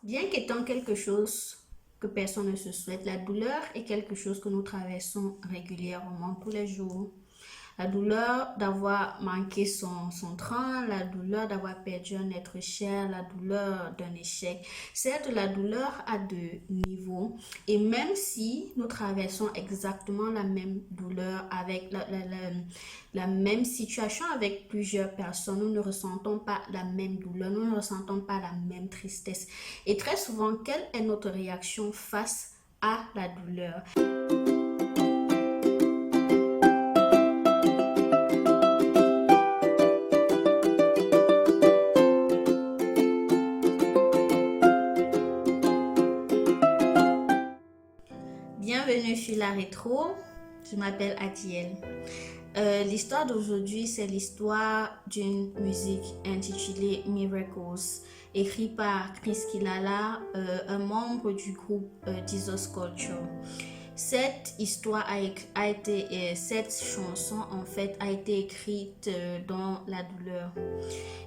Bien qu'étant quelque chose que personne ne se souhaite, la douleur est quelque chose que nous traversons régulièrement tous les jours. La douleur d'avoir manqué son train, la douleur d'avoir perdu un être cher, la douleur d'un échec. Certes, la douleur a deux niveaux et même si nous traversons exactement la même douleur avec la même situation avec plusieurs personnes, nous ne ressentons pas la même douleur, nous ne ressentons pas la même tristesse. Et très souvent, quelle est notre réaction face à la douleur? Bienvenue sur la rétro, je m'appelle Adiel. L'histoire d'aujourd'hui, c'est l'histoire d'une musique intitulée Miracles, écrite par Chris Kilala, un membre du groupe Jesus Culture. Cette histoire cette chanson en fait a été écrite dans la douleur.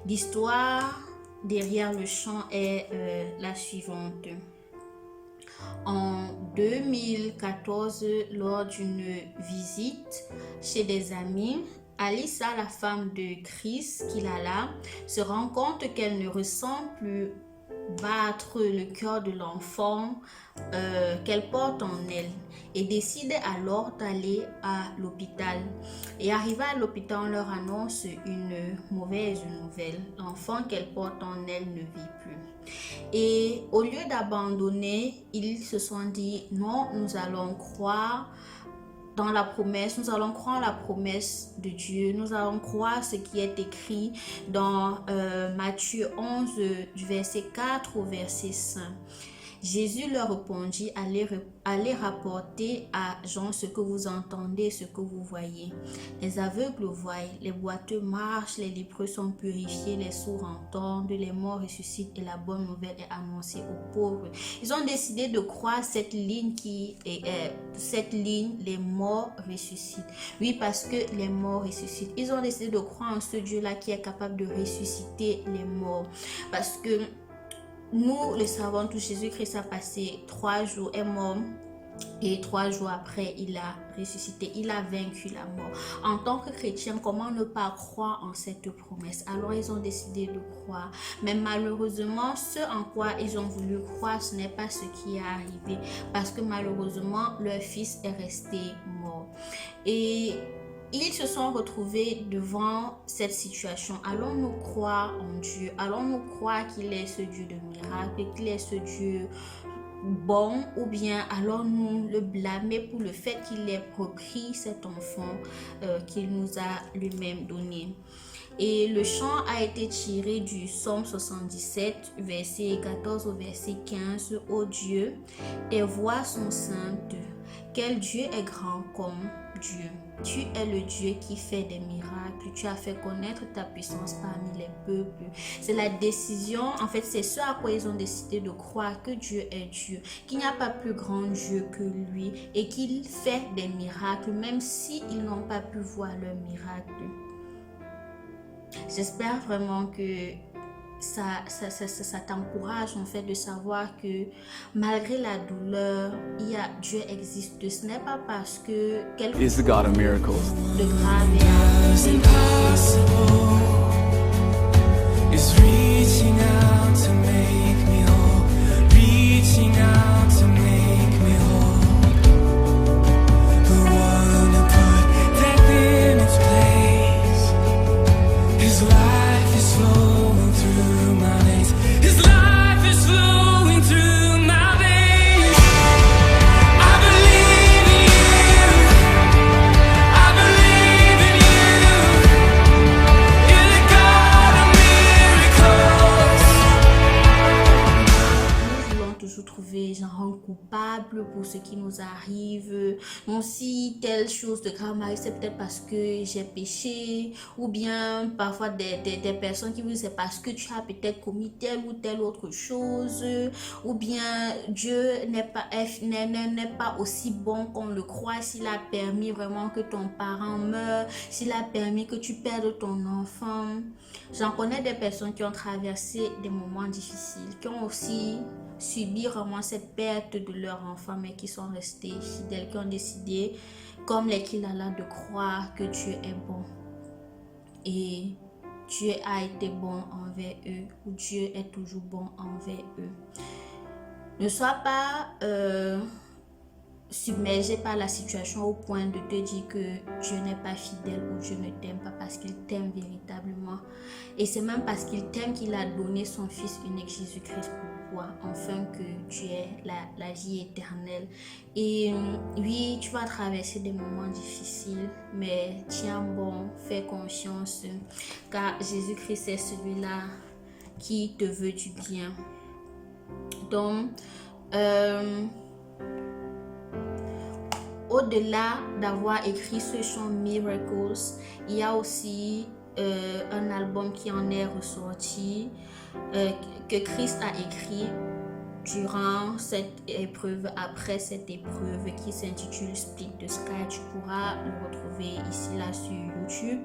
L'histoire derrière le chant est la suivante. En 2014, lors d'une visite chez des amis, Alissa, la femme de Chris Kilala, se rend compte qu'elle ne ressent plus battre le cœur de l'enfant qu'elle porte en elle et décide alors d'aller à l'hôpital. Et arrivée à l'hôpital, on leur annonce une mauvaise nouvelle. L'enfant qu'elle porte en elle ne vit plus. Et au lieu d'abandonner, ils se sont dit non, nous allons croire dans la promesse, nous allons croire la promesse de Dieu, nous allons croire ce qui est écrit dans Matthieu 11 du verset 4 au verset 5. Jésus leur répondit, allez rapporter à Jean ce que vous entendez, ce que vous voyez. Les aveugles voient, les boiteux marchent, les lépreux sont purifiés, les sourds entendent, les morts ressuscitent et la bonne nouvelle est annoncée aux pauvres. Ils ont décidé de croire cette ligne les morts ressuscitent. Oui, parce que les morts ressuscitent. Ils ont décidé de croire en ce Dieu-là qui est capable de ressusciter les morts. Parce que nous le savons tous, Jésus-Christ a passé 3 jours, est mort et 3 jours après il a ressuscité, il a vaincu la mort. En tant que chrétien, comment ne pas croire en cette promesse? Alors ils ont décidé de croire, mais malheureusement ce en quoi ils ont voulu croire, ce n'est pas ce qui est arrivé, parce que malheureusement leur fils est resté mort. Et ils se sont retrouvés devant cette situation. Allons-nous croire en Dieu? Allons-nous croire qu'il est ce Dieu de miracles, qu'il est ce Dieu bon, ou bien allons-nous le blâmer pour le fait qu'il ait repris cet enfant qu'il nous a lui-même donné? Et le chant a été tiré du psaume 77, verset 14 au verset 15. Ô Dieu, tes voix sont saintes. Quel Dieu est grand comme Dieu. Tu es le Dieu qui fait des miracles. Tu as fait connaître ta puissance parmi les peuples. C'est la décision, en fait, c'est ce à quoi ils ont décidé de croire, que Dieu est Dieu, qu'il n'y a pas plus grand Dieu que lui et qu'il fait des miracles, même s'ils n'ont pas pu voir leurs miracles. J'espère vraiment que ça t'encourage en fait de savoir que malgré la douleur, Dieu existe. Ce n'est pas parce que quelque chose de grave est trouver genre un coupable pour ce qui nous arrive. Non, si telle chose de grave m'arrive, c'est peut-être parce que j'ai péché, ou bien parfois des personnes qui vous disent c'est parce que tu as peut-être commis telle ou telle autre chose, ou bien Dieu n'est pas aussi bon qu'on le croit. S'il a permis vraiment que ton parent meure, s'il a permis que tu perdes ton enfant. J'en connais des personnes qui ont traversé des moments difficiles, qui ont aussi subi vraiment cette perte de leur enfant, mais qui sont restés fidèles, qui ont décidé, comme les Kilala, de croire que Dieu est bon. Et Dieu a été bon envers eux, ou Dieu est toujours bon envers eux. Ne sois pas submergé par la situation au point de te dire que Dieu n'est pas fidèle ou Dieu ne t'aime pas, parce qu'il t'aime véritablement. Et c'est même parce qu'il t'aime qu'il a donné son Fils unique Jésus-Christ pour toi, afin que tu aies la vie éternelle. Et oui, tu vas traverser des moments difficiles, mais tiens bon, fais confiance, car Jésus-Christ est celui-là qui te veut du bien. Donc, au-delà d'avoir écrit ce chant Miracles, il y a aussi un album qui en est ressorti, que Christ a écrit durant cette épreuve, après cette épreuve, qui s'intitule Split the Sky. Tu pourras le retrouver ici, là, sur YouTube.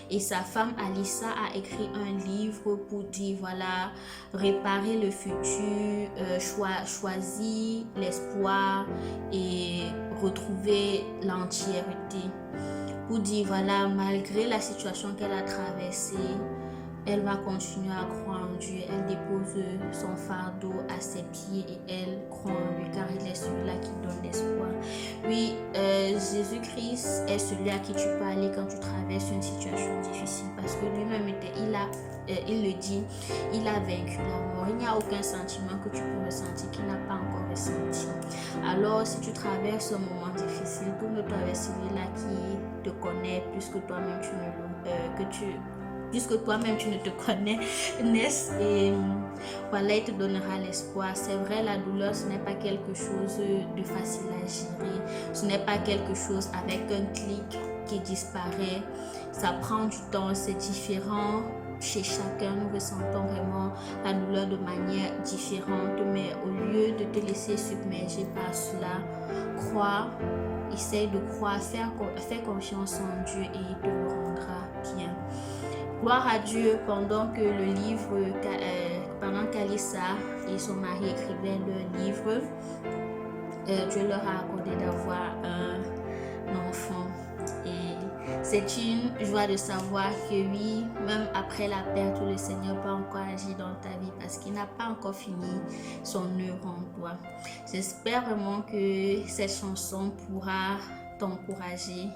Et sa femme Alissa a écrit un livre pour dire, voilà, réparer le futur, choisir l'espoir et retrouver l'entièreté. Pour dire, voilà, malgré la situation qu'elle a traversée, elle va continuer à croire en Dieu. Elle dépose son fardeau à ses pieds et elle croit en lui, car il est celui-là qui donne l'espoir. Oui, Jésus-Christ est celui à qui tu peux aller quand tu traverses une situation difficile, parce que lui-même, il le dit, il a vaincu la mort. Il n'y a aucun sentiment que tu peux ressentir qu'il n'a pas encore ressenti. Alors, si tu traverses un moment difficile, tourne-toi vers celui-là qui te connaît plus que toi-même puisque toi-même tu ne te connais, n'est-ce? Et voilà, il te donnera l'espoir. C'est vrai, la douleur, ce n'est pas quelque chose de facile à gérer. Ce n'est pas quelque chose avec un clic qui disparaît. Ça prend du temps, c'est différent. Chez chacun, nous ressentons vraiment la douleur de manière différente. Mais au lieu de te laisser submerger par cela, crois, essaye de croire, fais confiance en Dieu et il te le rendra bien. Gloire à Dieu, pendant que le livre, pendant qu'Alissa et son mari écrivaient leur livre, Dieu leur a accordé d'avoir un enfant. Et c'est une joie de savoir que oui, même après la perte, le Seigneur peut encore agir dans ta vie, parce qu'il n'a pas encore fini son œuvre en toi. J'espère vraiment que cette chanson pourra t'encourager.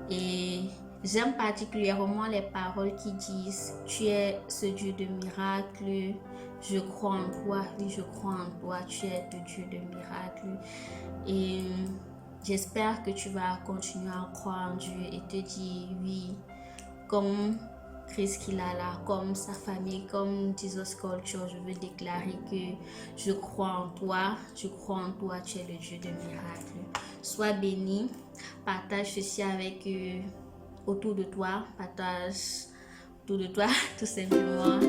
Et j'aime particulièrement les paroles qui disent « Tu es ce Dieu de miracles, je crois en toi, oui, je crois en toi, tu es le Dieu de miracles. » Et j'espère que tu vas continuer à croire en Dieu et te dire oui, comme Chris Kilala, comme sa famille, comme Jesus Culture, je veux déclarer que je crois en toi, tu es le Dieu de miracles. Sois béni, partage ceci avec autour de toi, partage autour de toi tout simplement.